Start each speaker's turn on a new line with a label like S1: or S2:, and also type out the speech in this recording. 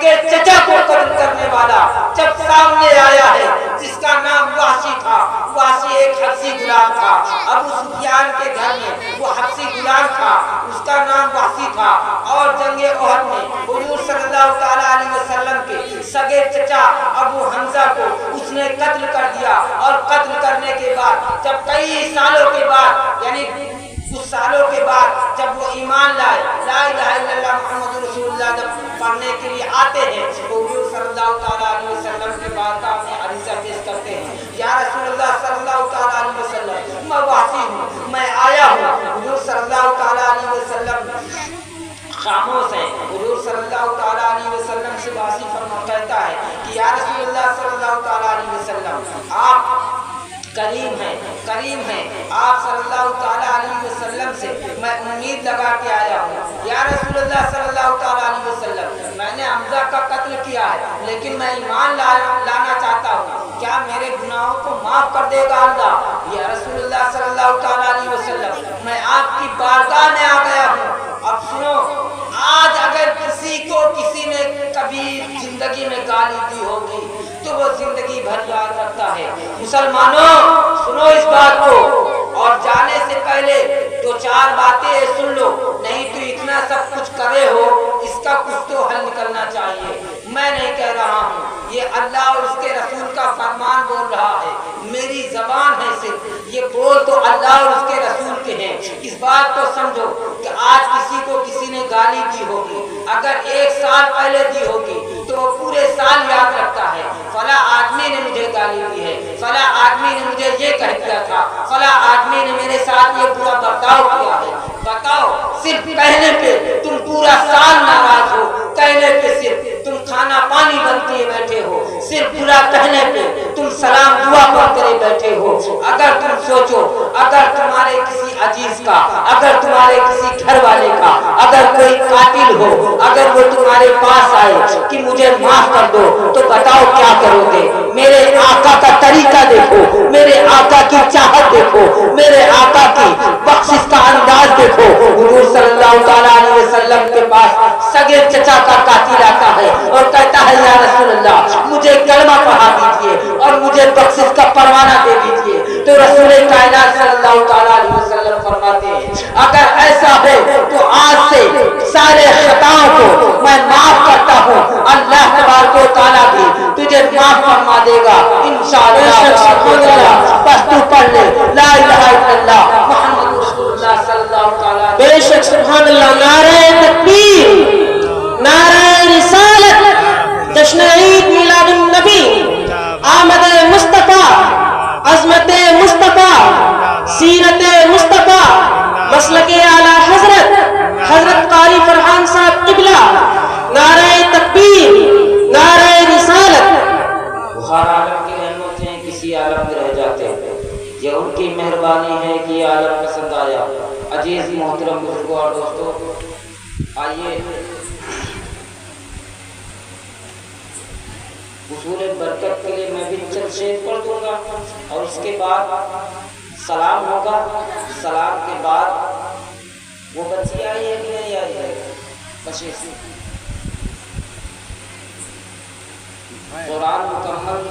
S1: سگے چچا کو قتل کرنے والا جب سامنے آیا ہے، جس کا نام وحشی تھا، وحشی ایک حبشی غلام تھا، ابو سفیان کے گھر میں وہ حبشی غلام تھا، اس کا نام وحشی تھا، اور جنگ احد میں حضور صلی اللہ تعالی علیہ وسلم کے سگے چچا ابو حمزہ کو اس نے قتل کر دیا، اور قتل کرنے کے بعد جب کئی سالوں کے بعد، یعنی کچھ سالوں کے بعد جب وہ ایمان لائے، لا الہ الا اللہ محمد رسول اللہ جب پڑھنے کے لیے آتے ہیں تو حضور صلی اللہ تعالی علیہ وسلم کے بارگاہ میں عریضہ پیش کرتے ہیں، یا رسول اللہ صلی اللہ تعالی علیہ وسلم میں وحشی ہوں، میں آیا ہوں۔ حضور صلی اللہ تعالی علیہ وسلم خاموش ہیں۔ حضور صلی اللہ تعالی علیہ وسلم سے وحشی کہتا ہے کہ یا رسول اللہ صلی اللہ تعالی علیہ وسلم آپ کریم ہیں، آپ صلی اللہ تعالی علیہ وسلم سے میں امید لگا کے آیا ہوں، یا رسول اللہ صلی اللہ تعالی علیہ وسلم میں نے حمزہ کا قتل کیا ہے لیکن میں ایمان لانا چاہتا ہوں، کیا میرے گناہوں کو معاف کر دے گا اللہ؟ یا رسول اللہ صلی اللہ تعالی علیہ وسلم میں آپ کی بارگاہ میں آ گیا ہوں۔ اب سنو، آج اگر کسی کو کسی نے کبھی زندگی میں گالی دی ہوگی تو وہ زندگی بھر یاد رکھتا ہے۔ مسلمانوں سنو اس بات کو، اور جانے سے پہلے دو چار باتیں سن لو، نہیں تو اتنا سب کچھ کرے ہو، اس کا کچھ تو حل نکلنا چاہیے۔ میں نہیں کہہ رہا ہوں، یہ اللہ اور اس کے رسول کا فرمان بول رہا ہے، میری زبان ہے صرف، یہ بول تو اللہ اور اس کے رسول کے ہیں۔ اس بات کو سمجھو کہ آج کسی کو کسی نے گالی دی ہوگی، اگر ایک سال پہلے دی ہوگی تو وہ پورے سال یاد رکھتا ہے، فلاں آدمی نے مجھے گالی دی ہے، فلاں آدمی نے مجھے یہ کہہ دیا تھا، فلاں آدمی نے میرے ساتھ یہ برا برتاؤ کیا ہے۔ بتاؤ، صرف کہنے پہ تم پورا سال ناراض ہو، کہنے پہ صرف تم کھانا پانی بند کیے بیٹھے ہو، صرف برا کہنے پہ تم سلام دعا پڑھ کرے بیٹھے ہو۔ اگر تم سوچو، اگر تمہارے کسی عزیز کا، اگر تمہارے کسی گھر والے کا اگر کوئی قاتل ہو، اگر وہ تمہارے پاس آئے کہ مجھے معاف کر دو، تو بتاؤ کیا کرو گے؟ میرے آقا کا طریقہ دیکھو، میرے آقا کی چاہت دیکھو، میرے آقا کی بخشش کا انداز دیکھو۔ حضور صلی اللہ تعالی علیہ وسلم کے پاس سگے چچا کا قاتل آتا ہے اور کہتا ہے یا رسول اللہ مجھے کلمہ پڑھا دیجئے اور مجھے بخشش کا پروانہ دے دیجئے، تو رسول کائنات صلی اللہ تعالی علیہ وسلم فرماتے ہیں اگر ایسا ہے تو آج سے سارے خطاؤں کو میں معاف کرتا ہوں، اللہ تبارک و تعالیٰ بھی تجھے معاف فرما دے گا انشاءاللہ۔ بس تو پڑھ لے لا الہ الا اللہ محمد رسول اللہ صلی اللہ تعالیٰ۔
S2: بے شک سبحان اللہ، نعرہ تکبیر، نعرہ رسالت، جشن عید میلاد النبی، آمد مصطفیٰ، عظمت مصطفیٰ، سیرت مصطفیٰ، مسلک اعلیٰ حضرت قاری فرحان صاحب قبلہ، نعرہ تکبیر، نعرہ رسالت۔
S1: ہر عالم کی رحمتیں کسی عالم میں رہ جاتے ہیں، یہ ان کی مہربانی ہے کہ یہ عالم پسند آیا۔ عزیز محترم بزرگوں اور دوستوں، آئیے حصول برکت کے لیے میں بھی چند شعر پڑھ دوں گا اور اس کے بعد سلام ہوگا۔ سلام کے بعد وہ بچی آئی ہے کہ نہیں آئی ہے؟ بشیر قرآن مکمل